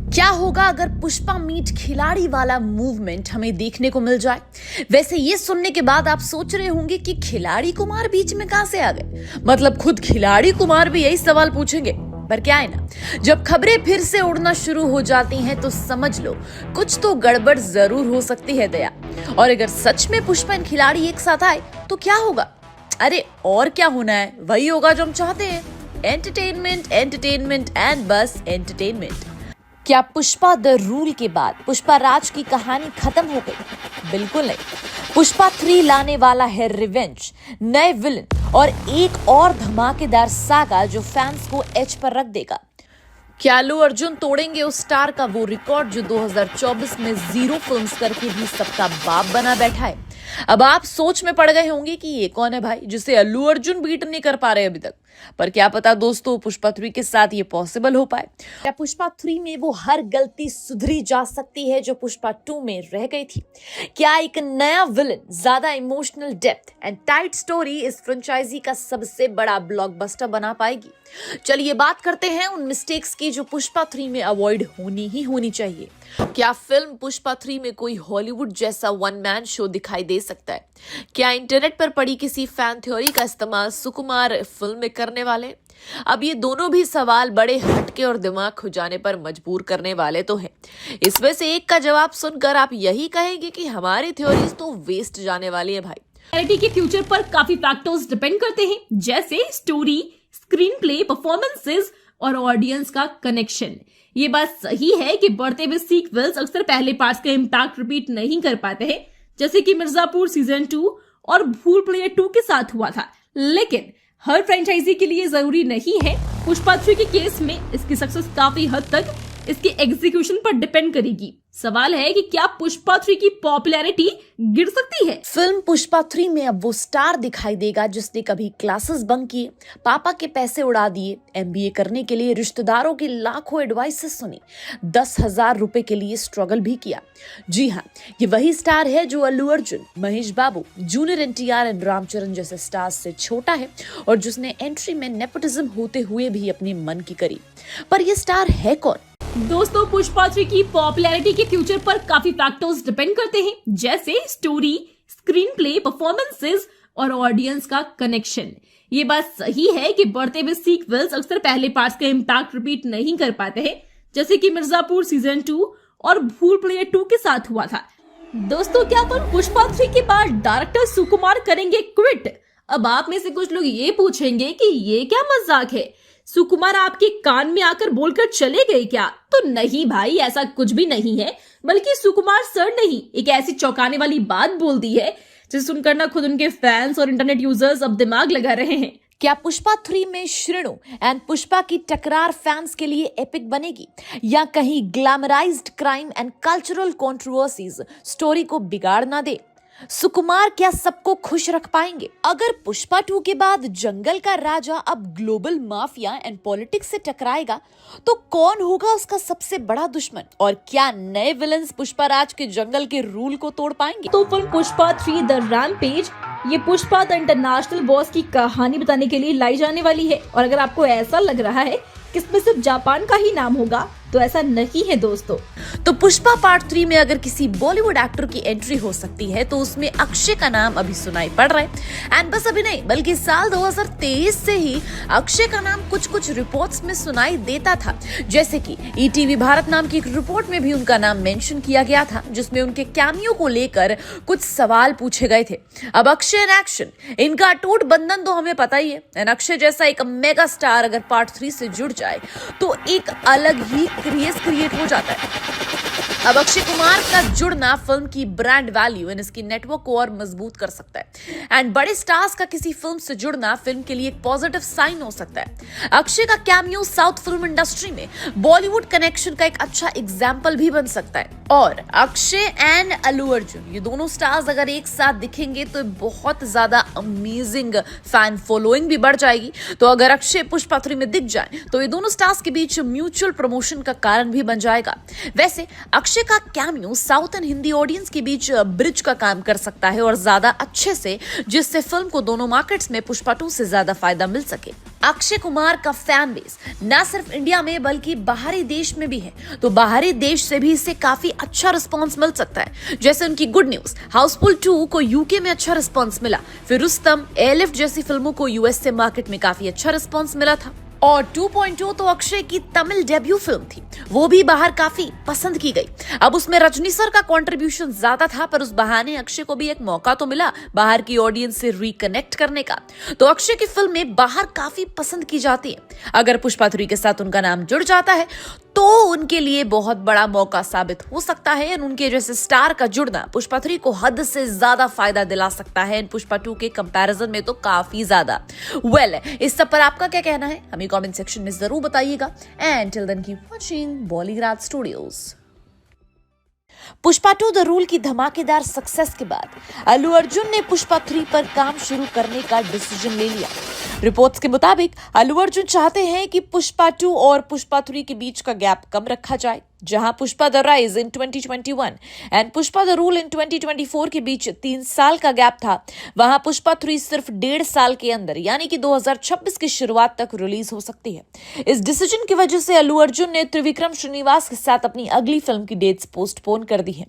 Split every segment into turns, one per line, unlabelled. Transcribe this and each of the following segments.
क्या होगा अगर पुष्पा मीट खिलाड़ी वाला मूवमेंट हमें देखने को मिल जाए। वैसे ये सुनने के बाद आप सोच रहे होंगे कि खिलाड़ी कुमार बीच में कहां से आ गए, मतलब खुद खिलाड़ी कुमार भी यही सवाल पूछेंगे। पर क्या है ना, जब खबरें फिर से उड़ना शुरू हो जाती हैं तो समझ लो कुछ तो गड़बड़ जरूर हो सकती है दया। और अगर सच में पुष्पा एंड खिलाड़ी एक साथ आए तो क्या होगा? अरे और क्या होना है, वही होगा जो हम चाहते हैं, एंटरटेनमेंट एंटरटेनमेंट एंड बस एंटरटेनमेंट। क्या पुष्पा द रूल के बाद पुष्पा राज की कहानी खत्म हो गई? बिल्कुल नहीं। पुष्पा 3 लाने वाला है रिवेंज, नए विलन और एक और धमाकेदार सागा जो फैंस को एज पर रख देगा। क्या अल्लू अर्जुन तोड़ेंगे उस स्टार का वो रिकॉर्ड जो 2024 में 0 फिल्म्स करके भी सबका बाप बना बैठा है? अब आप सोच में पड़ गए होंगे कि ये कौन है भाई जिसे अल्लू अर्जुन बीट नहीं कर पा रहे अभी तक। पर क्या पता दोस्तों, पुष्पा 3 के साथ ये पॉसिबल हो पाए। क्या पुष्पा 3 में वो हर गलती सुधरी जा सकती है जो पुष्पा 2 में रह गई थी? क्या एक नया विलन, ज्यादा emotional depth and tight story इस फ्रेंचाइजी का सबसे बड़ा ब्लॉकबस्टर बना पाएगी? चलिए बात करते हैं उन मिस्टेक्स की जो पुष्पा 3 में अवॉइड होनी चाहिए। क्या फिल्म पुष्पा 3 में कोई हॉलीवुड जैसा वन मैन शो दिखाई दे सकता है? क्या इंटरनेट पर पड़ी किसी फैन थ्योरी का इस्तेमाल सुकुमार फिल्म में करने वाले? अब ये दोनों भी सवाल बड़े हटके और दिमाग खुजाने पर मजबूर करने वाले तो हैं। इसमें से एक का जवाब सुनकर आप यही कहेंगे कि हमारी थ्योरीज तो वेस्ट जाने वाली है भाई।
रियलिटी के फ्यूचर पर काफी फैक्टर्स डिपेंड करते हैं, जैसे स्टोरी, स्क्रीन प्ले, परफॉर्मेंसेस और ऑडियंस का कनेक्शन। ये बात सही है कि बढ़ते हुए सीक्वल्स अक्सर पहले पार्ट्स का इम्पैक्ट रिपीट नहीं कर पाते हैं, जैसे कि मिर्जापुर सीजन 2 और भूल भुलैया 2 के साथ हुआ था। लेकिन हर फ्रेंचाइजी के लिए जरूरी नहीं है। पुष्पा 3 के केस में इसकी सक्सेस काफी हद तक इसके एग्जीक्यूशन पर डिपेंड करेगी। सवाल है कि क्या पुष्पा 3 की पॉपुलैरिटी गिर सकती है?
फिल्म पुष्पा 3 में अब वो स्टार दिखाई देगा जिसने कभी क्लासेस बंक किए, पापा के पैसे उड़ा दिए, MBA करने के लिए रिश्तेदारों की लाखों एडवाइसेस सुनी, 10,000 रुपए के लिए भी किया। जी हाँ, ये वही स्टार है जो अल्लू अर्जुन, महेश बाबू, जूनियर NTR एंड रामचरण जैसे स्टार्स से छोटा है और जिसने एंट्री में नेपोटिज्म होते हुए भी अपने मन की करी। पर ये स्टार है कौन?
दोस्तों, पुष्पा 3 की पॉपुलैरिटी के फ्यूचर पर काफी फैक्टर्स डिपेंड करते हैं, जैसे स्टोरी, स्क्रीन प्ले, परफॉर्मेंसेस और ऑडियंस का कनेक्शन। ये बात सही है कि बढ़ते हुए सीक्वल्स अक्सर पहले पार्ट्स का इम्पैक्ट रिपीट नहीं कर पाते हैं, जैसे कि मिर्जापुर सीजन 2 और भूल भुलैया 2 के साथ हुआ था। दोस्तों, क्या फिल्म पुष्पा 3 के बाद डायरेक्टर सुकुमार करेंगे क्विट? अब आप में से कुछ लोग ये पूछेंगे कि ये क्या मजाक है, सुकुमार आपके कान में आकर बोलकर चले गए क्या? तो नहीं भाई, ऐसा कुछ भी नहीं है, बल्कि सुकुमार सर ने ही एक ऐसी चौंकाने वाली बात बोल दी है जिसे सुनकर ना खुद उनके फैंस और इंटरनेट यूजर्स अब दिमाग लगा रहे हैं।
क्या पुष्पा 3 में श्रीनु एंड पुष्पा की टकरार फैंस के लिए एपिक बनेगी या कहीं glamorised crime and cultural controversies story को बिगाड़ ना दे? सुकुमार क्या सबको खुश रख पाएंगे? अगर पुष्पा 2 के बाद जंगल का राजा अब ग्लोबल माफिया एंड पॉलिटिक्स से टकराएगा तो कौन होगा उसका सबसे बड़ा दुश्मन? और क्या नए विलन्स पुष्पा राज के जंगल के रूल को तोड़ पाएंगे?
तो फिल्म पुष्पा 3 द रैम्पेज ये पुष्पा द इंटरनेशनल बॉस की कहानी बताने के लिए लाई जाने वाली है। और अगर आपको ऐसा लग रहा है कि इसमें सिर्फ जापान का ही नाम होगा, तो ऐसा नहीं है दोस्तों।
तो पुष्पा पार्ट 3 में अगर किसी बॉलीवुड एक्टर की एंट्री हो सकती है तो उसमें अक्षय का नाम अभी सुनाई पड़ रहा है। एंड बस अभी नहीं, बल्कि साल 2023 से ही अक्षय का नाम कुछ रिपोर्ट्स में सुनाई देता था, जैसे कि ETV भारत नाम की एक रिपोर्ट में भी उनका नाम मेंशन किया गया था, जिसमें उनके कैमियो को लेकर कुछ सवाल पूछे गए थे। अब अक्षय एंड एक्शन, इनका अटूट बंधन तो हमें पता ही है। एंड अक्षय जैसा एक मेगा स्टार अगर पार्ट 3 से जुड़ जाए तो एक अलग ही क्रेज क्रिएट हो जाता है। अब अक्षय कुमार का जुड़ना फिल्म की ब्रांड वैल्यू एंड इसकी नेटवर्क को और मजबूत कर सकता है। एंड बड़े स्टार्स का किसी फिल्म से जुड़ना फिल्म के लिए एक पॉजिटिव साइन हो सकता है। अक्षय का कैमियो साउथ फिल्म इंडस्ट्री में बॉलीवुड कनेक्शन का एक अच्छा एग्जाम्पल भी बन सकता है। और अक्षय एंड अल्लू अर्जुन, ये दोनों स्टार्स अगर एक साथ दिखेंगे तो बहुत ज्यादा अमेजिंग फैन फॉलोइंग भी बढ़ जाएगी। तो अगर अक्षय पुष्पा 3 में दिख जाए तो ये दोनों स्टार्स के बीच म्यूचुअल प्रमोशन का कारण भी बन जाएगा। वैसे अक्षय का cameo south and Hindi audience के बीच ब्रिज का काम कर सकता है और ज्यादा अच्छे से, जिससे फिल्म को दोनों मार्केट्स में पुष्पा 2 से ज्यादा फायदा मिल सके। अक्षय कुमार का फैन बेस न सिर्फ इंडिया में बल्कि बाहरी देश में भी है, तो बाहरी देश से भी इसे काफी अच्छा रिस्पांस मिल सकता है। जैसे उनकी गुड न्यूज हाउसफुल 2 को यूके में अच्छा रिस्पांस मिला, फिर रुस्तम, एयरलिफ्ट जैसी फिल्मों को यूएसए मार्केट में काफी अच्छा रिस्पांस मिला था। और 2.0 तो अक्षय की तमिल डेब्यू फिल्म थी, वो भी बाहर काफी पसंद की गई। अब उसमें रजनी सर का कंट्रीब्यूशन ज्यादा था, पर उस बहाने अक्षय को भी एक मौका तो मिला बाहर की ऑडियंस से रिकनेक्ट करने का। तो अक्षय की फिल्में बाहर काफी पसंद की जाती है। अगर पुष्पा 3 के साथ उनका नाम जुड़ जाता है तो उनके लिए बहुत बड़ा मौका साबित हो सकता है। उनके जैसे स्टार का जुड़ना पुष्पा 3 को हद से ज्यादा फायदा दिला सकता है, पुष्पा 2 के कंपैरिजन में तो काफी ज्यादा। इस सब पर आपका क्या कहना है हमें कमेंट सेक्शन में जरूर बताइएगा। And till then keep watching Bollygrad studios. Pushpa 2 The Rule की धमाकेदार सक्सेस के बाद अल्लू अर्जुन ने पुष्पा 3 पर काम शुरू करने का डिसीजन ले लिया। रिपोर्ट्स के मुताबिक अल्लू अर्जुन चाहते हैं कि पुष्पा 2 और पुष्पा 3 के बीच का गैप कम रखा जाए। जहां Pushpa the rise in 2021 and Pushpa the rule in 2024 के बीच 3 साल का गैप था, वहां पुष्पा 3 सिर्फ 1.5 साल के अंदर यानी कि 2026 की शुरुआत तक रिलीज हो सकती है। इस डिसीजन की वजह से अल्लू अर्जुन ने त्रिविक्रम श्रीनिवास के साथ अपनी अगली फिल्म की डेट्स पोस्टपोन कर दी है।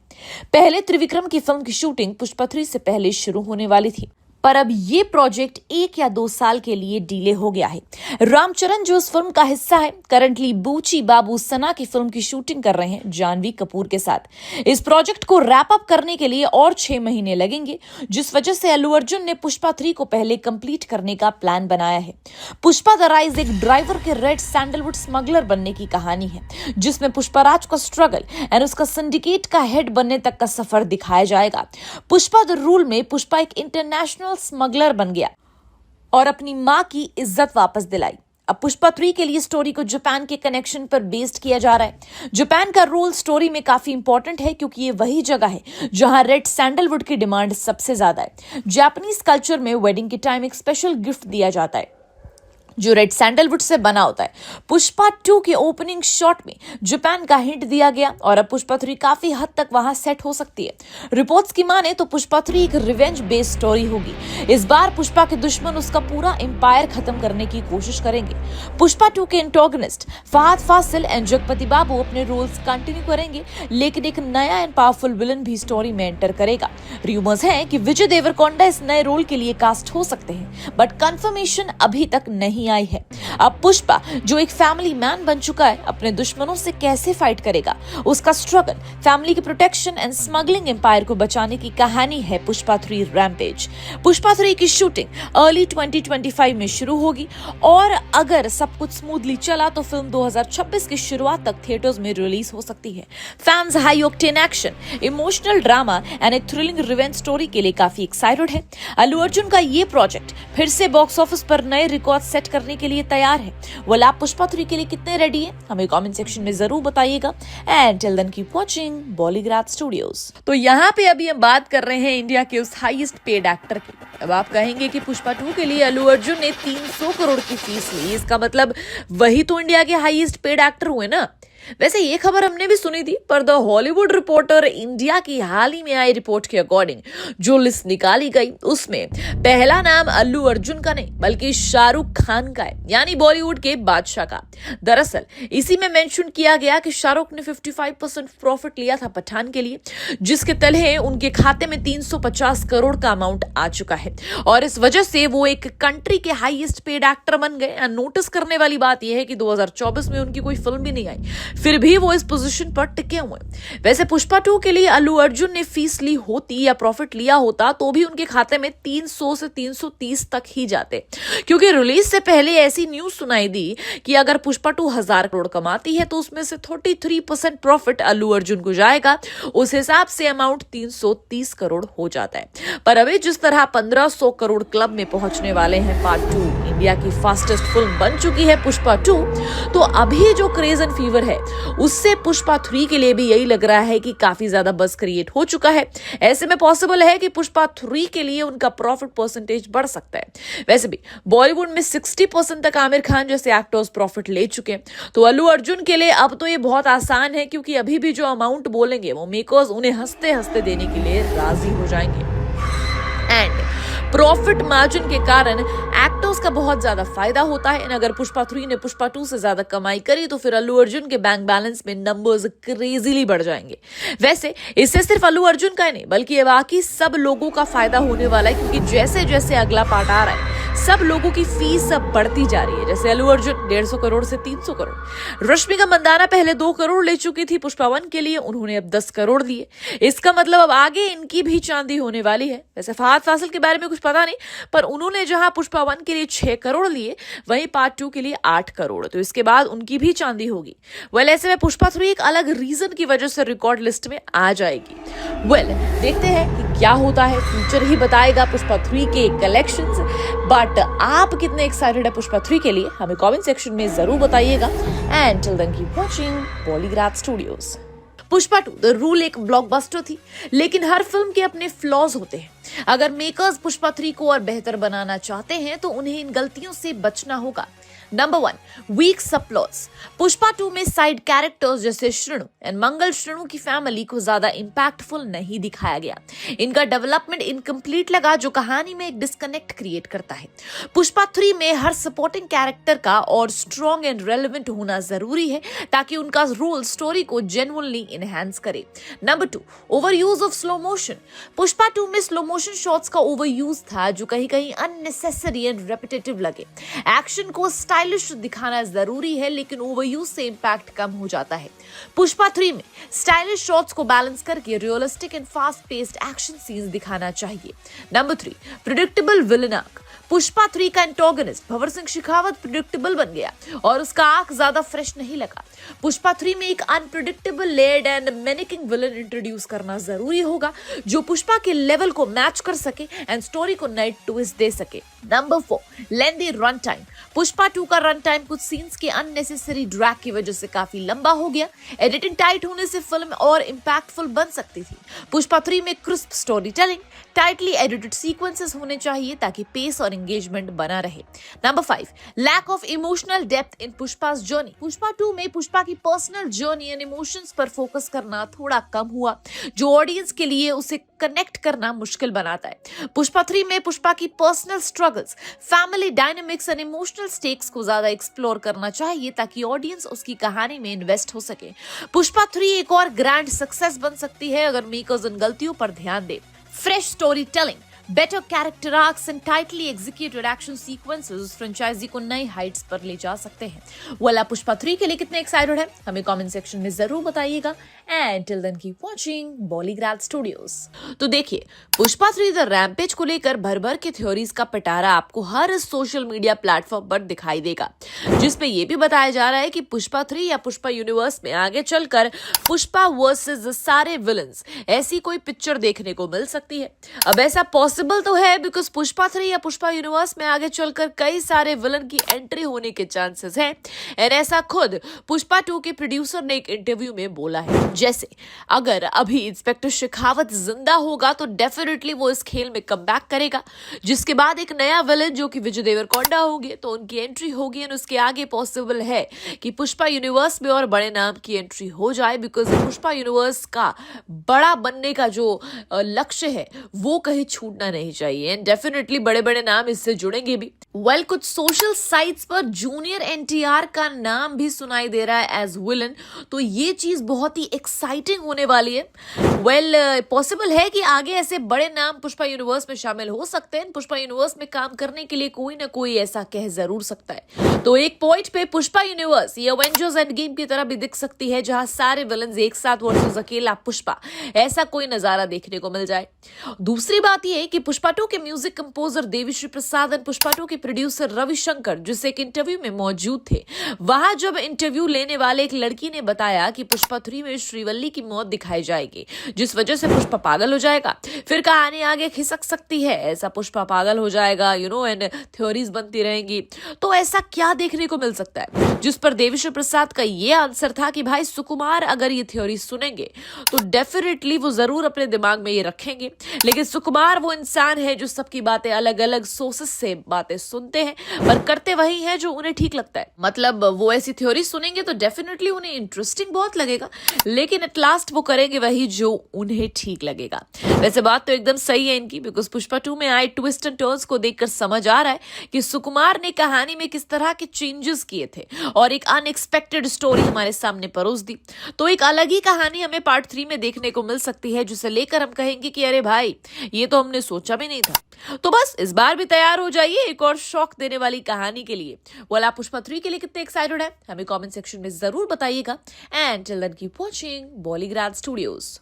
पहले त्रिविक्रम की फिल्म की शूटिंग पुष्पा 3 से पहले शुरू होने वाली थी, पर अब ये प्रोजेक्ट 1 या 2 साल के लिए डिले हो गया है। रामचरण जो इस फिल्म का हिस्सा है, करंटली बूची बाबू सना की फिल्म की शूटिंग कर रहे हैं जानवी कपूर के साथ। इस प्रोजेक्ट को रैप अप करने के लिए और 6 महीने लगेंगे, जिस वजह से अल्लू अर्जुन ने पुष्पा 3 को पहले कंप्लीट करने का प्लान बनाया है। पुष्पा द राइज एक ड्राइवर के रेड सैंडलवुड स्मगलर बनने की कहानी है, जिसमें पुष्पराज का स्ट्रगल एंड उसका सिंडिकेट का हेड बनने तक का सफर दिखाया जाएगा। पुष्पा द रूल में पुष्पा एक इंटरनेशनल स्मगलर बन गया और अपनी मां की इज्जत वापस दिलाई। अब पुष्पा 3 के लिए स्टोरी को जापान के कनेक्शन पर बेस्ड किया जा रहा है। जापान का रोल स्टोरी में काफी इंपॉर्टेंट है, क्योंकि ये वही जगह है जहां रेड सैंडलवुड की डिमांड सबसे ज्यादा है। जापानीज कल्चर में वेडिंग के टाइम एक स्पेशल गिफ्ट दिया जाता है जो रेड सैंडलवुड से बना होता है। पुष्पा 2 के ओपनिंग शॉट में जापान का हिंट दिया गया और अब पुष्पा 3 काफी हद तक वहां सेट हो सकती है। रिपोर्ट्स की माने तो पुष्पा 3 एक रिवेंज बेस्ड स्टोरी होगी। इस बार पुष्पा के दुश्मन उसका पूरा एम्पायर खत्म करने की कोशिश करेंगे। पुष्पा 2 के एंटोगनिस्ट फहद फासिल एंड जगपति बाबू अपने रोल्स कंटिन्यू करेंगे, लेकिन एक नया एंड पावरफुल विलन भी स्टोरी में एंटर करेगा। रूमर्स हैं कि विजय देवरकोंडा इस नए रोल के लिए कास्ट हो सकते हैं, बट कंफर्मेशन अभी तक नहीं आई है। अब पुष्पा जो एक फैमिली मैन बन चुका है, अपने दुश्मनों से कैसे फाइट करेगा, उसका स्ट्रगल, फैमिली की प्रोटेक्शन एंड स्मगलिंग एम्पायर को बचाने की कहानी है पुष्पा 3 रैम्पेज। पुष्पा 3 की शूटिंग अर्ली 2025 में शुरू होगी और अगर सब कुछ स्मूथली चला तो फिल्म 2026 की शुरुआत तक थिएटर्स में रिलीज हो सकती है। Fans high octane action, emotional drama and एक थ्रिलिंग रिवेंज स्टोरी के लिए काफी एक्साइटेड है। अल्लू अर्जुन का ये प्रोजेक्ट फिर से बॉक्स ऑफिस पर नए रिकॉर्ड सेट करने के लिए तैयार है। वेल, आप पुष्पा 3 के लिए कितने रेडी हैं हमें कमेंट सेक्शन में जरूर बताइएगा। And till then keep watching Bollygrad studios. तो यहाँ पे अभी हम बात कर रहे हैं इंडिया के उस हाईएस्ट पेड एक्टर की। अब आप कहेंगे कि पुष्पा 2 के लिए अल्लू अर्जुन ने 300 करोड़ की फीस ली, इसका मतलब वही तो इंडिया के हाईएस्ट पेड एक्टर हुए ना। वैसे ये खबर हमने भी सुनी थी, पर द हॉलीवुड रिपोर्टर इंडिया की हाल ही में आई रिपोर्ट के अकॉर्डिंग जो लिस्ट निकाली गई उसमें पहला नाम अल्लू अर्जुन का नहीं बल्कि शाहरुख खान का है, यानी बॉलीवुड के बादशाह का। दरअसल इसी में मेंशन किया गया कि शाहरुख ने 55% प्रॉफिट लिया था पठान के लिए, जिसके तले उनके खाते में 350 करोड़ का अमाउंट आ चुका है और इस वजह से वो एक कंट्री के हाईएस्ट पेड एक्टर बन गए। नोटिस करने वाली बात यह है कि 2024 में उनकी कोई फिल्म भी नहीं आई, फिर भी वो इस पोजीशन पर टिके हुए। वैसे पुष्पा 2 के लिए अल्लू अर्जुन ने फीस ली होती या प्रॉफिट लिया होता तो भी उनके खाते में 300 से 330 तक ही जाते, क्योंकि रिलीज से पहले ऐसी न्यूज सुनाई दी कि अगर पुष्पा 2 1000 करोड़ कमाती है तो उसमें से 33% प्रॉफिट अल्लू अर्जुन को जाएगा। उस हिसाब से अमाउंट 330 करोड़ हो जाता है। पर अभी जिस तरह 1500 करोड़ क्लब में पहुंचने वाले हैं पार्ट 2, इंडिया की फास्टेस्ट फिल्म बन चुकी है पुष्पा 2, तो अभी जो क्रेज एंड फीवर है उससे पुष्पा 3 के लिए भी यही लग रहा है कि काफी ज्यादा बज़ क्रिएट हो चुका है। ऐसे में पॉसिबल है कि पुष्पा 3 के लिए उनका प्रॉफिट परसेंटेज बढ़ सकता है। वैसे भी बॉलीवुड में 60% तक आमिर खान जैसे एक्टर्स प्रॉफिट ले चुके हैं, तो अल्लू अर्जुन के लिए अब तो ये बहुत आसान है, क्योंकि अभी भी जो अमाउंट बोलेंगे वो मेकर्स उन्हें हंसते हंसते देने के लिए राजी हो जाएंगे। एंड प्रॉफिट मार्जिन के कारण एक्टर्स का बहुत ज्यादा फायदा होता है। अगर पुष्पा 3 ने पुष्पा 2 से ज्यादा कमाई करी तो फिर अल्लू अर्जुन के बैंक बैलेंस में नंबर्स क्रेजीली बढ़ जाएंगे। वैसे इससे सिर्फ अल्लू अर्जुन का ही नहीं बल्कि ये बाकी सब लोगों का फायदा होने वाला है, क्योंकि जैसे जैसे अगला पार्ट आ रहा है सब लोगों की फीस अब बढ़ती जा रही है। जैसे अल्लू अर्जुन 150 करोड़ से 300 करोड़, रश्मिका मंदाना पहले 2 करोड़ ले चुकी थी पुष्पा 1 के लिए, उन्होंने अब 10 करोड़ दिए। इसका मतलब अब आगे इनकी भी चांदी होने वाली है। वैसे फहद फासिल के बारे में कुछ पता नहीं, पर उन्होंने जहां पुष्पा 1 के लिए 6 करोड़ लिए वहीं पार्ट 2 के लिए 8 करोड़, तो इसके बाद उनकी भी चांदी होगी। ऐसे में पुष्पा 3 एक अलग रीजन की वजह से रिकॉर्ड लिस्ट में आ जाएगी। देखते हैं कि क्या होता है, फ्यूचर ही बताएगा पुष्पा 3 के कलेक्शंस। बट आप कितने एक्साइटेड है पुष्पा 3 के लिए हमें कमेंट सेक्शन में जरूर बताइएगा। And till then keep watching Polygraph studios. Pushpa 2 The Rule एक ब्लॉकबस्टर थी, लेकिन हर फिल्म के अपने फ्लॉज होते हैं। अगर मेकर्स पुष्पा 3 को और बेहतर बनाना चाहते हैं तो उन्हें इन गलतियों से बचना होगा। Number 1, week subplots. पुष्पा 2 में साइड कैरेक्टर्स जैसे श्रीनु एंड मंगल श्रीनु की फैमिली को ज्यादा इंपैक्टफुल नहीं दिखाया गया। इनका डेवलपमेंट इनकम्प्लीट लगा, जो कहानी में एक डिस्कनेक्ट क्रिएट करता है। पुष्पा 3 में हर सपोर्टिंग कैरेक्टर का और स्ट्रॉन्ग एंड रेलेवेंट होना जरूरी है, ताकि उनका रोल स्टोरी को जेन्युइनली एनहांस करे। Number 2, over use of slow motion. Pushpa 2 में स्लो मोशन शॉट्स का ओवर यूज था, जो कहीं कहीं अननेसेसरी एंड रेपिटेटिव लगे। एक्शन को स्टाइलिश दिखाना जरूरी है, लेकिन ओवरयूज से इंपैक्ट कम हो जाता है। पुष्पा 3 में स्टाइलिश शॉट्स को बैलेंस करके realistic and fast paced action scenes दिखाना चाहिए। Number 3, predictable villain arc. Pushpa 3 का एंटागनिस्ट भंवर सिंह शेखावत प्रेडिक्टेबल बन गया और उसका आर्क ज्यादा फ्रेश नहीं लगा। पुष्पा 3 में एक unpredictable lead and menacing villain introduce करना जरूरी होगा, जो पुष्पा के लेवल को मैच कर सके एंड स्टोरी को नई ट्विस्ट दे सके। नंबर 4, लेंदी रन टाइम। पुष्पा 2 का रन टाइम कुछ सीन्स के अननेसेसरी ड्रैग की वजह से काफी लंबा हो गया। एडिटिंग टाइट होने से फिल्म और इंपैक्टफुल बन सकती थी। पुष्पा 3 में crisp story telling, tightly edited sequences होने चाहिए ताकि पेस और एंगेजमेंट बना रहे। Number 5, lack of emotional depth in Pushpa's journey. Pushpa 2 में पुष्पा की पर्सनल जर्नी एंड इमोशंस पर फोकस करना थोड़ा कम हुआ, जो ऑडियंस के लिए उसे कनेक्ट करना मुश्किल बनाता है। पुष्पा 3 में पुष्पा की personal struggles, family dynamics and emotional stakes को ज्यादा एक्सप्लोर करना चाहिए, ताकि ऑडियंस उसकी कहानी में इन्वेस्ट हो सके। पुष्पा 3 एक और ग्रैंड सक्सेस बन सकती है अगर मेकर्स इन गलतियों पर ध्यान दे। Fresh story telling, better character arcs and tightly executed action sequences उस फ्रेंचाइजी को नई हाइट्स पर ले जा सकते हैं। आप पुष्पा 3 के लिए कितने एक्साइटेड हैं हमें कमेंट सेक्शन में जरूर बताइएगा। And till then keep watching Bollygraph studios. तो देखिए, पुष्पा 3 द रैम्पेज को लेकर भर भर के थ्योरीज का पिटारा आपको हर सोशल मीडिया प्लेटफॉर्म पर दिखाई देगा, जिसपे ये भी बताया जा रहा है कि पुष्पा 3 या पुष्पा यूनिवर्स में आगे चलकर पुष्पा वर्सेस सारे विलन्स ऐसी कोई पिक्चर देखने को मिल सकती है। अब ऐसा पॉसिबल तो है, बिकॉज पुष्पा 3 या पुष्पा यूनिवर्स में आगे चलकर कई सारे विलन की एंट्री होने के चांसेस हैं। और ऐसा खुद पुष्पा 2 के प्रोड्यूसर ने एक इंटरव्यू में बोला है। जैसे अगर अभी इंस्पेक्टर शेखावत जिंदा होगा तो डेफिनेटली वो इस खेल में कमबैक करेगा, जिसके बाद एक नया विलन जो कि विजय देवरकोंडा होंगे तो उनकी एंट्री होगी। और उसके आगे पॉसिबल है कि पुष्पा यूनिवर्स में और बड़े नाम की एंट्री हो जाए, बिकॉज पुष्पा यूनिवर्स का बड़ा बनने का जो लक्ष्य है वो कहीं छूटना नहीं चाहिए। एंड डेफिनेटली बड़े बड़े नाम इससे जुड़ेंगे भी। कुछ सोशल साइट्स पर जूनियर एनटीआर का नाम भी सुनाई दे रहा है एज विलन, तो ये चीज बहुत ही एक्साइटिंग होने वाली है। पॉसिबल है कि आगे ऐसे बड़े नाम पुष्पा यूनिवर्स में शामिल हो सकते हैं। पुष्पा यूनिवर्स में काम करने के लिए कोई ना कोई ऐसा कह जरूर सकता है। तो एक पॉइंट पे पुष्पा यूनिवर्स ये अवेंजर्स एंड गेम की तरह भी दिख सकती है, जहां सारे विलन्स एक साथ वर्सेस अकेला पुष्पा, ऐसा कोई नजारा देखने को मिल जाए। दूसरी बात ये है कि पुष्पा 2 के म्यूजिक कंपोजर देवीश्री प्रसाद और पुष्पा 2 के प्रोड्यूसर रविशंकर जिस एक इंटरव्यू में मौजूद थे, वहां जब इंटरव्यू लेने वाले एक लड़की ने बताया कि पुष्पा 3 में श्रीवल्ली की मौत दिखाई जाएगी, जिस वजह से पुष्पा पागल हो जाएगा, फिर कहानी आगे खिसक सकती है, ऐसा पुष्पा पागल हो जाएगा एंड थ्योरीज बनती रहेंगी। तो ऐसा क्या देखने को मिल सकता है? जिस पर देवीश्री प्रसाद का ये आंसर था कि भाई सुकुमार अगर ये थ्योरी सुनेंगे तो डेफिनेटली वो जरूर अपने दिमाग में ये रखेंगे, लेकिन सुकुमार वो इंसान है जो सबकी बातें अलग अलग सोर्सेस से बातें सुनते हैं पर करते वही है जो उन्हें ठीक लगता है। मतलब वो ऐसी थ्योरी सुनेंगे तो डेफिनेटली उन्हें इंटरेस्टिंग बहुत लगेगा, लेकिन एट लास्ट वो करेंगे वही जो उन्हें ठीक लगेगा। वैसे बात तो एकदम सही है इनकी, बिकॉज पुष्पा 2 में आए ट्विस्ट एंड टर्न्स को देखकर समझ आ रहा है कि सुकुमार ने कहानी में किस तरह के चेंजेस किए थे और एक अनएक्सपेक्टेड स्टोरी हमारे सामने परोस दी। तो एक अलग ही कहानी हमें पार्ट 3 में देखने को मिल सकती है, जिसे लेकर हम कहेंगे कि अरे भाई ये तो हमने सोचा भी नहीं था। तो बस इस बार भी तैयार हो जाइए एक और शॉक देने वाली कहानी के लिए। वो आप पुष्पा 3 के लिए कितने एक्साइटेड है हमें कमेंट सेक्शन में जरूर बताइएगा। And till then keep watching Bollygrad studios.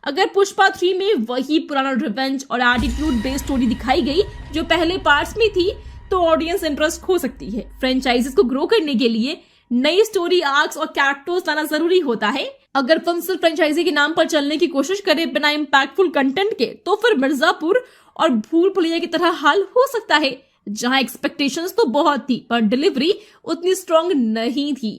अगर पुष्पा 3 में वही पुराना रिवेंज और एटीट्यूड बेस्ड स्टोरी दिखाई गई जो पहले पार्ट्स में थी, तो ऑडियंस इंटरेस्ट खो सकती है। फ्रेंचाइजीज को ग्रो करने के लिए नई स्टोरी आर्क्स और कैरेक्टर्स लाना जरूरी होता है। अगर फिल्म सिर्फ फ्रेंचाइजी के नाम पर चलने की कोशिश करे बिना इम्पैक्टफुल कंटेंट के, तो फिर मिर्जापुर और भूल भुलैया की तरह हाल हो सकता है, जहां एक्सपेक्टेशंस तो बहुत थी पर डिलीवरी उतनी स्ट्रांग नहीं थी।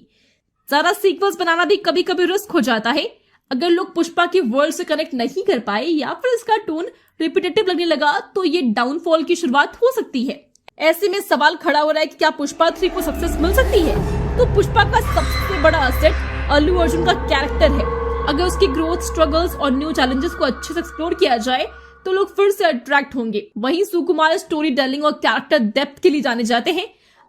ज्यादा सीक्वल्स बनाना भी कभी कभी रिस्क हो जाता है। अगर लोग पुष्पा के वर्ल्ड से कनेक्ट नहीं कर पाए या फिर इसका टोन रिपीटेटिव लगने लगा, तो ये डाउनफॉल की शुरुआत हो सकती है। ऐसे में सवाल खड़ा हो रहा है कि क्या पुष्पा 3 को सक्सेस मिल सकती है? तो पुष्पा का सबसे बड़ा असेट अल्लू अर्जुन का कैरेक्टर है। अगर उसकी ग्रोथ, स्ट्रगल्स और न्यू चैलेंजेस को अच्छे से एक्सप्लोर किया जाए तो लोग फिर से अट्रैक्ट होंगे। वहीं सुकुमार स्टोरी टेलिंग और कैरेक्टर डेप्थ के लिए जाने जाते हैं।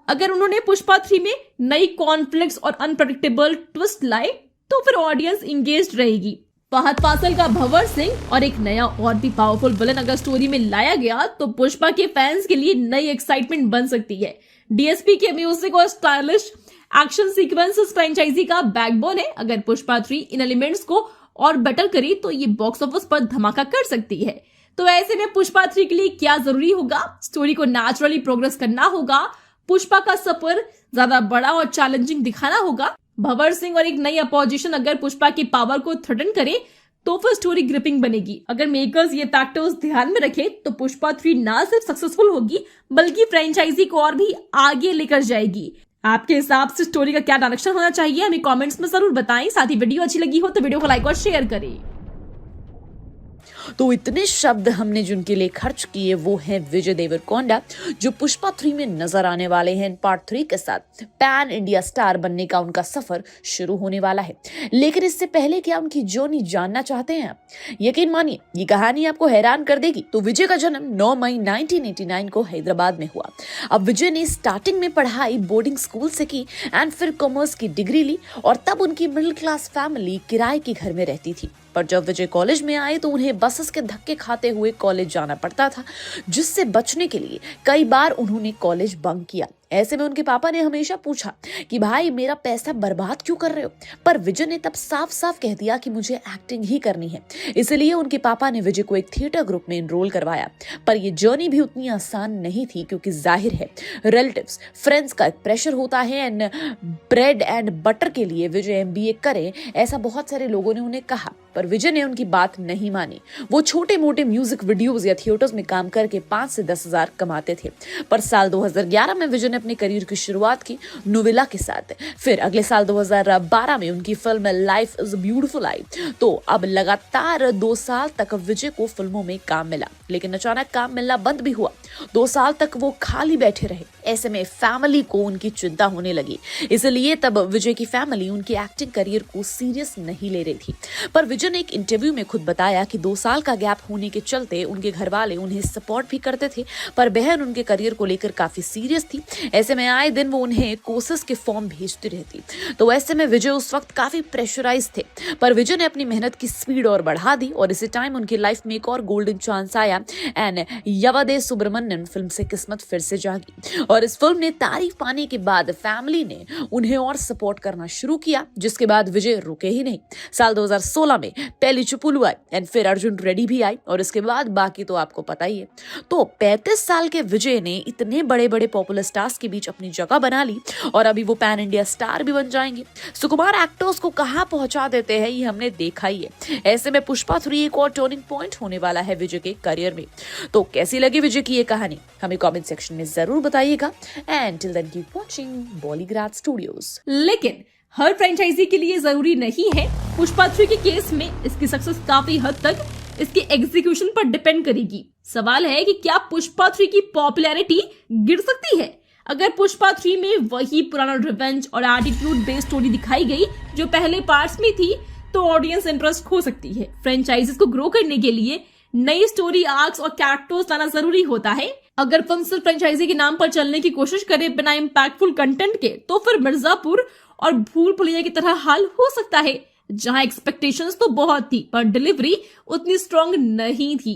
अगर उन्होंने पुष्पा 3 में नई कॉन्फ्लिक्ट्स और अनप्रेडिक्टेबल ट्विस्ट लाए तो फिर ऑडियंस इंगेज्ड रहेगी। फहद फासिल का भंवर सिंह और एक नया और भी पावरफुल विलन अगर स्टोरी में लाया गया तो पुष्पा के फैंस के लिए नई एक्साइटमेंट बन सकती है। डीएसपी के म्यूजिक और स्टाइलिश एक्शन सीक्वेंसेस फ्रेंचाइजी का बैकबोन है। अगर पुष्पा 3 इन एलिमेंट्स को और बेटर करे तो ये बॉक्स ऑफिस पर धमाका कर सकती है। तो ऐसे में पुष्पा 3 के लिए क्या जरूरी होगा? स्टोरी को नेचुरली प्रोग्रेस करना होगा, पुष्पा का सफर ज्यादा बड़ा और चैलेंजिंग दिखाना होगा। भंवर सिंह और एक नई अपोजिशन अगर पुष्पा की पावर को थ्रेटन करे तो फिर स्टोरी ग्रिपिंग बनेगी। अगर मेकर्स ये फैक्टर्स ध्यान में रखे तो पुष्पा 3 ना सिर्फ सक्सेसफुल होगी बल्कि फ्रेंचाइजी को और भी आगे लेकर जाएगी। आपके हिसाब से स्टोरी का क्या डायरेक्शन होना चाहिए हमें कमेंट्स में जरूर बताएं। साथ ही वीडियो अच्छी लगी हो तो वीडियो को लाइक और शेयर करें।
तो इतने शब्द हमने जिनके लिए खर्च किए वो हैं विजय देवरकोंडा, जो पुष्पा 3 में नजर आने वाले हैं। पार्ट 3 के साथ पैन इंडिया स्टार बनने का उनका सफर शुरू होने वाला है। लेकिन इससे पहले क्या उनकी जर्नी जानना चाहते हैं आप? यकीन मानिए ये कहानी आपको हैरान कर देगी। तो विजय का जन्म 9 मई 1989 को हैदराबाद में हुआ। अब विजय ने स्टार्टिंग में पढ़ाई बोर्डिंग स्कूल से की एंड फिर कॉमर्स की डिग्री ली, और तब उनकी मिडिल क्लास फैमिली किराए के घर में रहती थी। पर जब विजय कॉलेज में आए तो उन्हें बसेस के धक्के खाते हुए कॉलेज जाना पड़ता था, जिससे बचने के लिए कई बार उन्होंने कॉलेज बंक किया। ऐसे में उनके पापा ने हमेशा पूछा कि भाई मेरा पैसा बर्बाद क्यों कर रहे हो? पर विजय ने तब साफ साफ कह दिया कि मुझे एक्टिंग ही करनी है। इसलिए उनके पापा ने विजय को एक थिएटर ग्रुप में एनरोल करवाया। पर यह जर्नी भी उतनी आसान नहीं थी, क्योंकि जाहिर है रिलेटिव्स, फ्रेंड्स का प्रेशर होता है एंड ब्रेड एंड बटर के लिए विजय MBA करें, ऐसा बहुत सारे लोगों ने उन्हें कहा। पर विजय ने उनकी बात नहीं मानी। वो छोटे मोटे म्यूजिक वीडियोस या थिएटर्स में काम करके 5 से 10 हजार कमाते थे। पर साल 2011 में विजय ने अपने करियर की शुरुआत की नोवेला के साथ। फिर अगले साल 2012 में उनकी film life is beautiful I. तो अब लगातार 2 साल तक विजय को फिल्मों में काम मिला, लेकिन अचानक काम मिलना बंद भी हुआ। 2 साल तक वो खाली बैठे रहे। ऐसे में फैमिली को उनकी चिंता होने लगी। इसलिए तब विजय की फैमिली उनकी एक्टिंग करियर को सीरियस नहीं ले रही थी। पर विजय ने एक इंटरव्यू में खुद बताया कि 2 साल का गैप होने के चलते उनके घर वाले उन्हें सपोर्ट भी करते थे, पर बहन उनके करियर को लेकर काफी सीरियस थी। ऐसे में आए दिन वो उन्हें कोर्सेस के फॉर्म भेजती रहती। तो ऐसे में विजय उस वक्त काफी प्रेशराइज थे। पर विजय ने अपनी मेहनत की स्पीड और बढ़ा दी, और इसी टाइम उनकी लाइफ में एक और गोल्डन चांस आया गया एंड यवदे सुब्रमण्यन फिल्म से किस्मत फिर से जागी और इस फिल्म ने तारीफ पाने के बाद फैमिली ने उन्हें और सपोर्ट करना शुरू किया, जिसके बाद विजय रुके ही नहीं। साल 2016 में पहली चुपुलू आई एंड फिर अर्जुन रेड्डी भी आई और इसके बाद बाकी तो आपको पता ही है। तो 35 साल के विजय ने इतने बड़े बड़े पॉपुलर स्टार्स के बीच अपनी जगह बना ली और अभी वो पैन इंडिया स्टार भी बन जाएंगे। सुकुमार एक्टर्स को कहां पहुंचा देते हैं ये हमने देखा ही है। ऐसे में पुष्पा 3 एक और टर्निंग पॉइंट होने वाला है विजय के करियर में। तो कैसी लगी विजय की ये कहानी हमें कमेंट सेक्शन में जरूर बताइएगा and till then keep watching Bollygrad studios.
लेकिन हर फ्रेंचाइजी के लिए जरूरी नहीं है। पुष्पा 3 के केस में इसकी सक्सेस काफी हद तक इसके एग्जीक्यूशन पर डिपेंड करेगी। सवाल है कि क्या पुष्पा 3 की पॉपुलैरिटी गिर सकती है अगर पुष्पा 3 में वही पुराना रिवेंज और एटीट्यूड बेस्ड स्टोरी दिखाई गई जो पहले पार्ट्स में थी, तो ऑडियंस इंटरेस्ट खो सकती है। फ्रेंचाइजीज को ग्रो करने के लिए नई स्टोरी आर्क्स और कैरेक्टर्स लाना जरूरी होता है। अगर फिल्म सिर्फ फ्रेंचाइजी के नाम पर चलने की कोशिश करे बिना इम्पैक्टफुल कंटेंट के, तो फिर मिर्जापुर और भूल भुलैया की तरह हाल हो सकता है, जहां एक्सपेक्टेशंस तो बहुत थी पर डिलीवरी उतनी स्ट्रॉन्ग नहीं थी।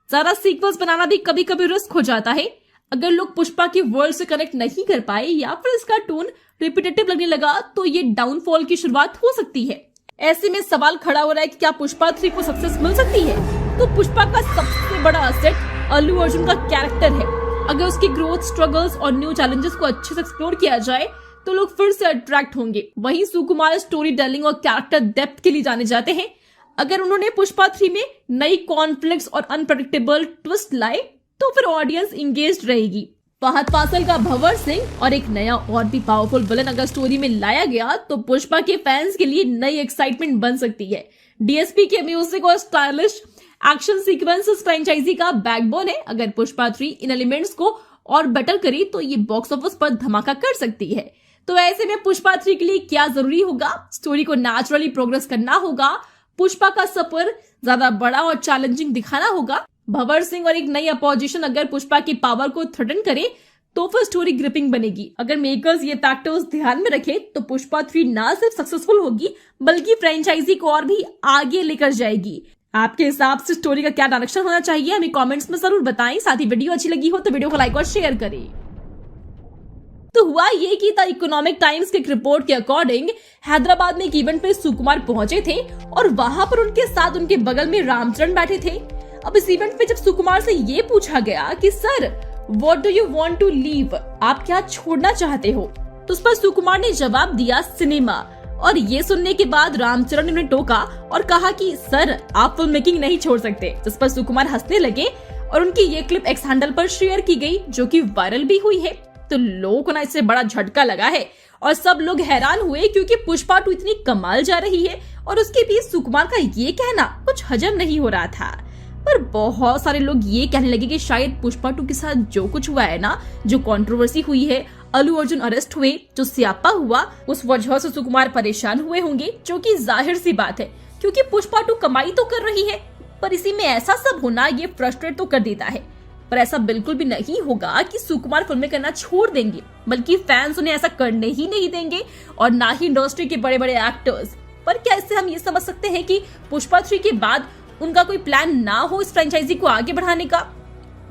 ज्यादा सीक्वल्स बनाना भी कभी कभी रिस्क हो जाता है अगर लोग पुष्पा की वर्ल्ड से कनेक्ट नहीं कर पाए या फिर इसका टोन रिपीटेटिव लगने लगा, तो ये डाउनफॉल की शुरुआत हो सकती है। ऐसे में सवाल खड़ा हो रहा है कि क्या पुष्पा 3 को सक्सेस मिल सकती है? तो पुष्पा का सबसे बड़ा असेट अल्लू अर्जुन का कैरेक्टर है। अगर उसकी ग्रोथ, स्ट्रगल्स और न्यू चैलेंजेस को अच्छे से एक्सप्लोर किया जाए तो लोग फिर से अट्रैक्ट होंगे। वहीं सुकुमार स्टोरी टेलिंग और कैरेक्टर डेप्थ के लिए जाने जाते हैं। अगर उन्होंने पुष्पा 3 में नई कॉन्फ्लिक्ट्स और अनप्रेडिक्टेबल ट्विस्ट लाए तो फिर ऑडियंस इंगेज्ड रहेगी। फहद फासिल का भंवर सिंह और एक नया और भी पावरफुल विलन अगर स्टोरी में लाया गया तो पुष्पा के फैंस के लिए नई एक्साइटमेंट बन सकती है। डीएसपी के म्यूजिक और स्टाइलिश एक्शन सीक्वेंसेस फ्रेंचाइजी का बैकबोन है। अगर पुष्पा 3 इन एलिमेंट्स को और बेटर करे तो ये बॉक्स ऑफिस पर धमाका कर सकती है। तो ऐसे में पुष्पा 3 के लिए क्या जरूरी होगा? स्टोरी को नेचुरली प्रोग्रेस करना होगा, पुष्पा का सफर ज्यादा बड़ा और चैलेंजिंग दिखाना होगा। भंवर सिंह और एक नई अपोजिशन अगर पुष्पा की पावर को थ्रेटन करे तो फिर स्टोरी ग्रिपिंग बनेगी। अगर मेकर्स ये फैक्टर्स ध्यान में रखे तो पुष्पा 3 ना सिर्फ सक्सेसफुल होगी बल्कि फ्रेंचाइजी को और भी आगे लेकर जाएगी। आपके हिसाब से स्टोरी का क्या डायरेक्शन होना चाहिए हमें कमेंट्स में जरूर बताएं। साथ ही वीडियो अच्छी लगी हो तो वीडियो को लाइक और शेयर करें। तो हुआ ये कि द इकोनॉमिक टाइम्स के एक रिपोर्ट के अकॉर्डिंग हैदराबाद में एक इवेंट पे सुकुमार पहुंचे थे और वहां पर उनके साथ उनके बगल में रामचरण बैठे थे। अब इस इवेंट पे जब सुकुमार से ये पूछा गया कि sir what do you want to leave, आप क्या छोड़ना चाहते हो, तो उस पर सुकुमार ने जवाब दिया सिनेमा। और ये सुनने के बाद रामचरण ने उन्हें टोका और कहा कि सर आप फिल्म मेकिंग नहीं छोड़ सकते। जिस पर सुकुमार हंसने लगे और उनकी ये क्लिप एक्स हैंडल पर शेयर की गई जो कि वायरल भी हुई है। तो लोगों को ना इससे बड़ा झटका लगा है और सब लोग हैरान हुए क्योंकि पुष्पा 2 इतनी कमाल जा रही है और उसके बीच सुकुमार का ये कहना कुछ हजम नहीं हो रहा था। पर बहुत सारे लोग ये कहने लगे कि शायद पुष्पा 2 के साथ जो कुछ हुआ है ना, जो कंट्रोवर्सी हुई है, अल्लू अर्जुन अरेस्ट हुए, जो स्यापा हुआ, उस वजह से सुकुमार परेशान हुए होंगे, जो कि जाहिर सी बात है क्योंकि पुष्पा 2 कमाई तो कर रही है। पर इसी में ऐसा सब होना ये फ्रस्ट्रेट तो कर देता है। पर ऐसा बिल्कुल भी नहीं होगा कि सुकुमार फिल्में करना छोड़ देंगे, बल्कि फैंस उन्हें ऐसा करने ही नहीं देंगे और ना ही इंडस्ट्री के बड़े बड़े एक्टर्स। पर क्या इससे हम ये समझ सकते हैं कि पुष्पा 3 के बाद उनका कोई प्लान ना हो इस फ्रेंचाइजी को आगे बढ़ाने का?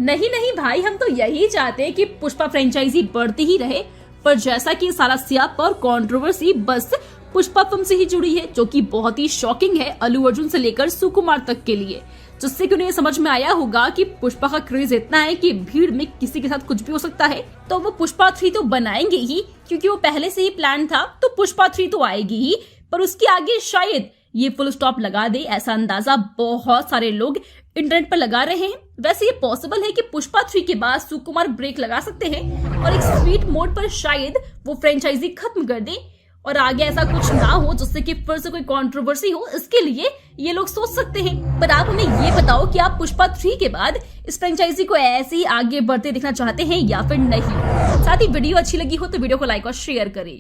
नहीं भाई, हम तो यही चाहते हैं कि पुष्पा फ्रेंचाइजी बढ़ती ही रहे। पर जैसा कि सारा सियाप और कंट्रोवर्सी बस पुष्पा फिल्म से ही जुड़ी है, जो कि बहुत ही शॉकिंग है अल्लू अर्जुन से लेकर सुकुमार तक के लिए, जिससे कि उन्हें समझ में आया होगा कि पुष्पा का क्रेज इतना है कि भीड़ में किसी के साथ कुछ भी हो सकता है। तो वो पुष्पा 3 तो बनाएंगे ही क्योंकि वो पहले से ही प्लान था, तो पुष्पा 3 तो आएगी ही, पर उसके आगे शायद ये फुल स्टॉप लगा दे, ऐसा अंदाजा बहुत सारे लोग इंटरनेट पर लगा रहे हैं। वैसे ये पॉसिबल है कि पुष्पा 3 के बाद सुकुमार ब्रेक लगा सकते हैं और एक स्वीट मोड पर शायद वो फ्रेंचाइजी खत्म कर दे और आगे ऐसा कुछ ना हो जिससे कि फिर से कोई कंट्रोवर्सी हो। इसके लिए ये लोग सोच सकते हैं। पर आप हमें ये बताओ कि आप पुष्पा 3 के बाद इस फ्रेंचाइजी को ऐसे ही आगे बढ़ते देखना चाहते हैं या फिर नहीं। साथ ही वीडियो अच्छी लगी हो तो वीडियो को लाइक और शेयर करें।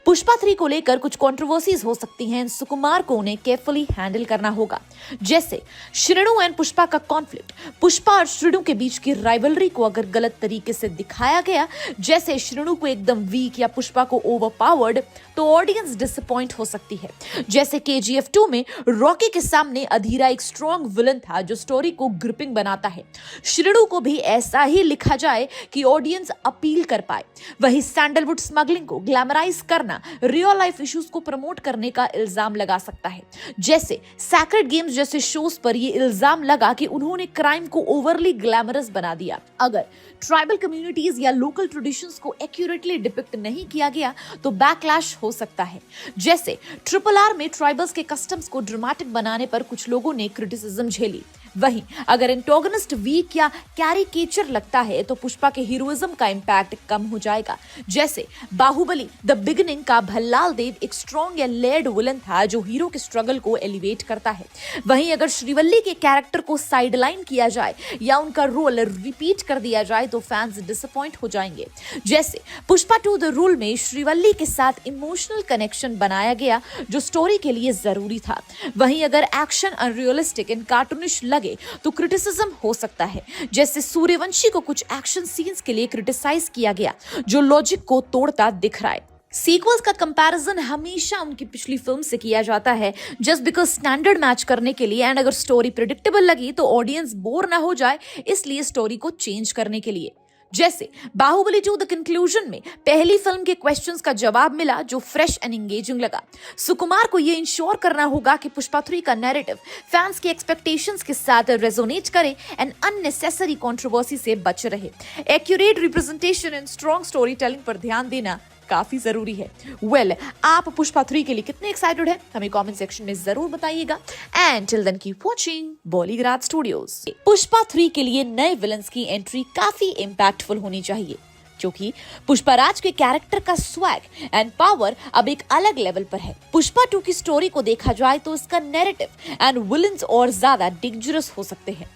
पुष्पा 3 को लेकर कुछ कंट्रोवर्सीज हो सकती हैं, सुकुमार को उन्हें केयरफुली हैंडल करना होगा। जैसे श्रीनु एंड पुष्पा का कॉन्फ्लिक्ट, पुष्पा और श्रीनु के बीच की राइवलरी को अगर गलत तरीके से दिखाया गया, जैसे श्रीनु को एकदम वीक या पुष्पा को ओवरपावर्ड, तो ऑडियंस डिसअपॉइंट हो सकती है। जैसे KGF 2 में रॉकी के सामने अधीरा एक स्ट्रॉन्ग विलन था जो स्टोरी को ग्रिपिंग बनाता है। श्रीनु को भी ऐसा ही लिखा जाए कि ऑडियंस अपील कर पाए। वही सैंडलवुड स्मगलिंग को ग्लैमराइज करना रियल लाइफ इश्यूज को प्रमोट करने का इल्जाम लगा सकता है। जैसे सैक्रेड गेम्स जैसे शोज पर यह इल्जाम लगा कि उन्होंने क्राइम को ओवरली ग्लैमरस बना दिया। अगर ट्राइबल कम्युनिटीज या लोकल ट्रेडिशंस को एक्यूरेटली डिपिक्ट नहीं किया गया तो बैकलैश हो सकता है। जैसे RRR में ट्राइबल्स के कस्टम्स को ड्रामेटिक बनाने पर कुछ लोगों ने क्रिटिसिज्म झेली। वहीं अगर एंटागोनिस्ट वीक या कैरिकेचर लगता है तो पुष्पा के हीरोइज्म का इंपैक्ट कम हो जाएगा। जैसे बाहुबली द बिगिनिंग का भल्लाल देव एक स्ट्रॉन्ग या लेयर्ड विलन था जो हीरो के स्ट्रगल को एलिवेट करता है। वहीं अगर श्रीवल्ली के कैरेक्टर को साइडलाइन किया जाए या उनका रोल रिपीट कर दिया जाए तो फैंस डिसअपॉइंट हो जाएंगे। जैसे पुष्पा 2 द रूल में श्रीवल्ली के साथ इमोशनल कनेक्शन बनाया गया जो स्टोरी के लिए जरूरी था। वहीं अगर एक्शन अनरियलिस्टिक एंड कार्टूनिश लगे तो क्रिटिसिज्म हो सकता है। जैसे सूर्यवंशी को कुछ एक्शन सीन्स के लिए क्रिटिसाइज किया गया जो लॉजिक को तोड़ता दिख रहा है। सीक्वल्स का कंपैरिजन हमेशा उनकी पिछली फिल्म से किया जाता है जस्ट बिकॉज स्टैंडर्ड मैच करने के लिए, एंड अगर स्टोरी प्रेडिक्टेबल लगी तो ऑडियंस बोर ना हो जाए इसलिए स्टोरी को चेंज करने के लिए। जैसे बाहुबली 2 द कंक्लूजन में पहली फिल्म के क्वेश्चंस का जवाब मिला जो फ्रेश एंड एंगेजिंग लगा। सुकुमार को यह इंश्योर करना होगा कि पुष्पा 3 का नैरेटिव फैंस के एक्सपेक्टेशंस के साथ रेजोनेट करे एंड अननेसेसरी कंट्रोवर्सी से बच रहे। Accurate representation and strong story telling पर ध्यान देना काफी जरूरी है। आप पुष्पा 3 के लिए कितने एक्साइटेड हैं हमें कमेंट सेक्शन में जरूर बताइएगा। And till then keep watching Bollygrad studios. Pushpa 3 के लिए नए विलन्स की एंट्री काफी इंपैक्टफुल होनी चाहिए क्योंकि पुष्पाराज के कैरेक्टर का स्वैग एंड पावर अब एक अलग लेवल पर है। पुष्पा 2 की स्टोरी को देखा जाए तो इसका नैरेटिव एंड विलन्स और ज्यादा डेंजरस हो सकते हैं।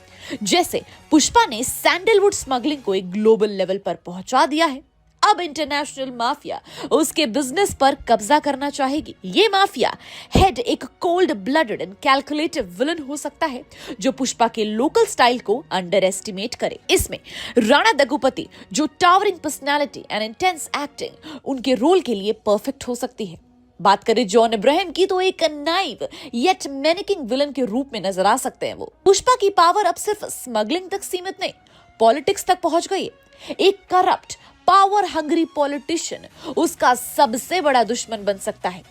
जैसे पुष्पा ने सैंडलवुड स्मगलिंग को एक ग्लोबल लेवल पर पहुंचा दिया है, अब इंटरनेशनल माफिया उसके बिजनेस पर कब्जा करना चाहेगी। ये माफिया हेड एक cold blooded and calculative villain हो सकता है जो पुष्पा के लोकल स्टाइल को अंडर एस्टिमेट करे। इसमें राणा दग्गुपति जो towering personality and intense acting उनके रोल के लिए परफेक्ट हो सकती है। बात करें जॉन इब्राहिम की तो एक नाइव येट मेनिकिंग विलन के रूप में नजर आ सकते हैं वो। पुष्पा की पावर अब सिर्फ स्मगलिंग तक सीमित नहीं, पॉलिटिक्स तक पहुंच गई है। एक करप्ट पावर हंग्री पॉलिटिशियन उसका सबसे बड़ा दुश्मन बन सकता है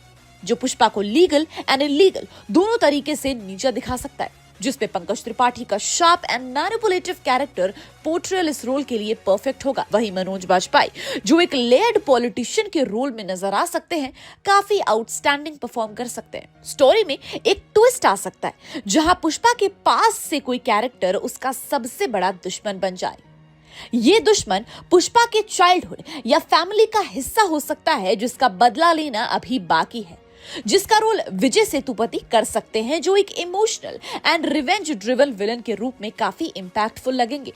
जो पुष्पा को लीगल एंड इलीगल दोनों तरीके से नीचा दिखा सकता है, जिसपे पंकज त्रिपाठी का sharp and manipulative character portrayal इस रोल के लिए परफेक्ट होगा। वहीं मनोज बाजपेयी जो एक लेयर्ड पॉलिटिशियन के रोल में नजर आ सकते हैं, काफी आउटस्टैंडिंग परफॉर्म कर सकते हैं। स्टोरी में एक ट्विस्ट आ सकता है जहां पुष्पा के पास से कोई कैरेक्टर उसका सबसे बड़ा दुश्मन बन जाए। ये दुश्मन पुष्पा के चाइल्डहुड या फैमिली का हिस्सा हो सकता है जिसका बदला लेना अभी बाकी है, जिसका रोल विजय सेतुपति कर सकते हैं जो एक emotional and revenge driven villain के रूप में काफी इंपैक्टफुल लगेंगे।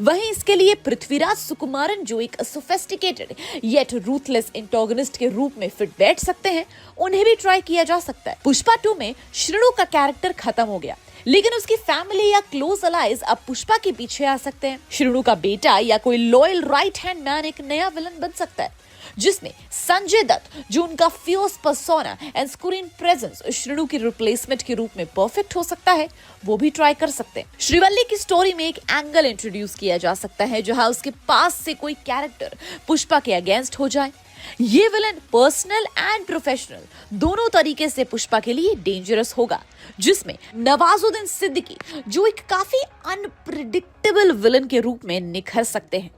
वहीं इसके लिए पृथ्वीराज सुकुमारन जो एक सोफिस्टिकेटेड येट रूथलेस एंटागोनिस्ट के रूप में फिट बैठ सकते हैं, उन्हें भी ट्राई किया जा सकता है। पुष्पा 2 में श्रीनु का कैरेक्टर खत्म हो गया लेकिन उसकी फैमिली या क्लोज अलाइज अब पुष्पा के पीछे आ सकते हैं। श्रीनु का बेटा या कोई लॉयल राइट हैंड मैन एक नया विलन बन सकता है जिसमें संजय दत्त जो उनका fierce persona and screen presence Srinu की रिप्लेसमेंट के रूप में परफेक्ट हो सकता है, वो भी ट्राई कर सकते हैं। श्रीवल्ली की स्टोरी में एक एंगल इंट्रोड्यूस किया जा सकता है जहां उसके पास से कोई कैरेक्टर पुष्पा के अगेंस्ट हो जाए। ये विलन पर्सनल एंड प्रोफेशनल दोनों तरीके से पुष्पा के लिए डेंजरस होगा, जिसमें नवाजुद्दीन सिद्दीकी जो एक काफी अनप्रिडिक्टेबल विलन के रूप में निखर सकते हैं।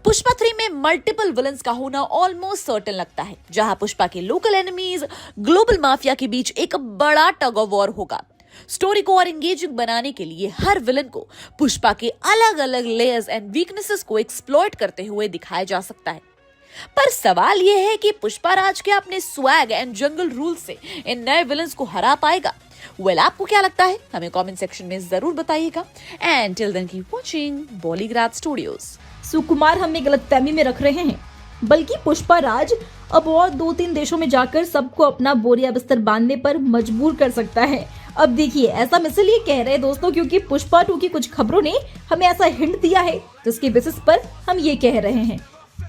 पुष्पा 3 में मल्टीपल विलन्स का होना ऑलमोस्ट सर्टेन लगता है, जहां पुष्पा के लोकल एनिमीज ग्लोबल माफिया के बीच एक बड़ा टग ऑफ वॉर होगा। स्टोरी को और एंगेजिंग बनाने के लिए हर विलन को पुष्पा के अलग अलग लेयर्स एंड वीकनेसेस को एक्सप्लॉइट करते हुए दिखाया जा सकता है। पर सवाल यह है कि पुष्पाराज क्या अपने स्वैग एंड जंगल रूल से इन नए विलन्स को हरा पाएगा? आपको क्या लगता है हमें कमेंट सेक्शन में जरूर बताइएगा। And till then keep watching Bollygrad Studios.
Sukumar हमें गलतफहमी में रख रहे हैं, बल्कि पुष्पाराज अब और 2-3 देशों में जाकर सबको अपना बोरिया बिस्तर बांधने पर मजबूर कर सकता है। अब देखिए, ऐसा हम इसलिए कह रहे हैं दोस्तों क्योंकि पुष्पा 2 की कुछ खबरों ने हमें ऐसा हिंट दिया है जिसके बेसिस पर हम ये कह रहे हैं।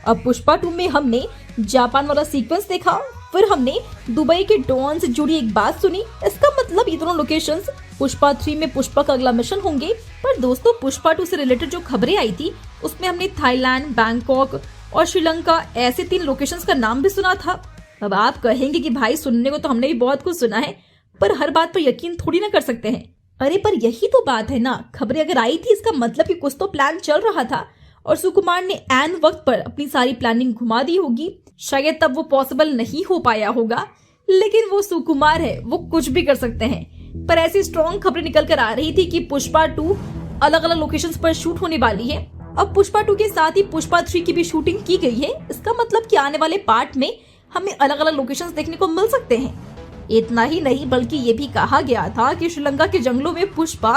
अब पुष्पा 2 में हमने जापान वाला सीक्वेंस देखा, फिर हमने दुबई के डॉन से जुड़ी एक बात सुनी। इसका मतलब ये दोनों लोकेशंस पुष्पा 3 में पुष्पा का अगला मिशन होंगे। पर दोस्तों, पुष्पा 2 से रिलेटेड जो खबरें आई थी उसमें हमने थाईलैंड, बैंकॉक और श्रीलंका ऐसे 3 लोकेशंस का नाम भी सुना था। अब आप कहेंगे कि भाई, सुनने को तो हमने भी बहुत कुछ सुना है, पर हर बात पर यकीन थोड़ी ना कर सकते हैं। अरे पर यही तो बात है ना, खबरें अगर आई थी इसका मतलब कि कुछ तो प्लान चल रहा था और सुकुमार ने ऐन वक्त पर अपनी सारी प्लानिंग घुमा दी होगी। शायद तब वो पॉसिबल नहीं हो पाया होगा, लेकिन वो सुकुमार है, वो कुछ भी कर सकते हैं। पर ऐसी स्ट्रॉन्ग खबरें निकल कर आ रही थी कि पुष्पा 2 अलग अलग लोकेशंस पर शूट होने वाली है। अब पुष्पा 2 के साथ ही पुष्पा 3 की भी शूटिंग की गई है। इसका मतलब कि आने वाले पार्ट में हमें अलग अलग लोकेशंस देखने को मिल सकते हैं। इतना ही नहीं, बल्कि ये भी कहा गया था कि श्रीलंका के जंगलों में पुष्पा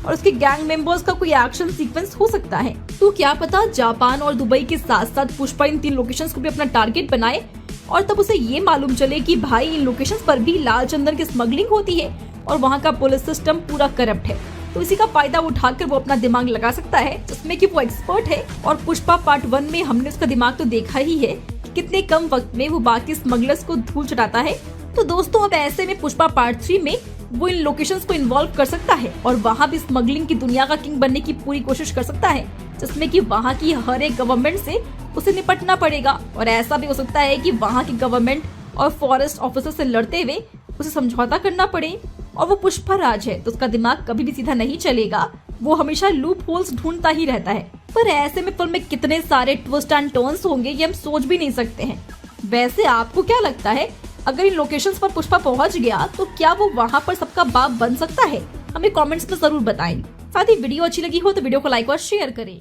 और उसके गैंग मेंबर्स का कोई एक्शन सीक्वेंस हो सकता है। तो क्या पता जापान और दुबई के साथ साथ पुष्पा इन 3 लोकेशंस को भी अपना टारगेट बनाए और तब उसे ये मालूम चले कि भाई, इन लोकेशंस पर भी लाल चंदन की स्मगलिंग होती है और वहाँ का पुलिस सिस्टम पूरा करप्ट है। तो इसी का फायदा उठाकर वो अपना दिमाग लगा सकता है, जिसमें कि वो एक्सपर्ट है। और पुष्पा पार्ट 1 में हमने उसका दिमाग तो देखा ही है कि कितने कम वक्त में वो बाकी स्मगलर्स को धूल चटाता है। तो दोस्तों, अब ऐसे में पुष्पा पार्ट 3 में वो इन लोकेशंस को इन्वॉल्व कर सकता है और वहाँ भी स्मगलिंग की दुनिया का किंग बनने की पूरी कोशिश कर सकता है, जिसमें कि वहाँ की हर एक गवर्नमेंट से उसे निपटना पड़ेगा। और ऐसा भी हो सकता है कि वहाँ की गवर्नमेंट और फॉरेस्ट ऑफिसर से लड़ते हुए उसे समझौता करना पड़े। और वो पुष्पा राज है तो उसका दिमाग कभी भी सीधा नहीं चलेगा, वो हमेशा लूप होल्स ढूंढता ही रहता है। पर ऐसे में फिल्म में कितने सारे ट्विस्ट एंड टर्न्स होंगे ये हम सोच भी नहीं सकते हैं। वैसे आपको क्या लगता है, अगर इन लोकेशंस पर पुष्पा पहुंच गया तो क्या वो वहां पर सबका बाप बन सकता है? हमें कमेंट्स में जरूर बताएं। साथ ही वीडियो अच्छी लगी हो तो वीडियो को लाइक और शेयर करें।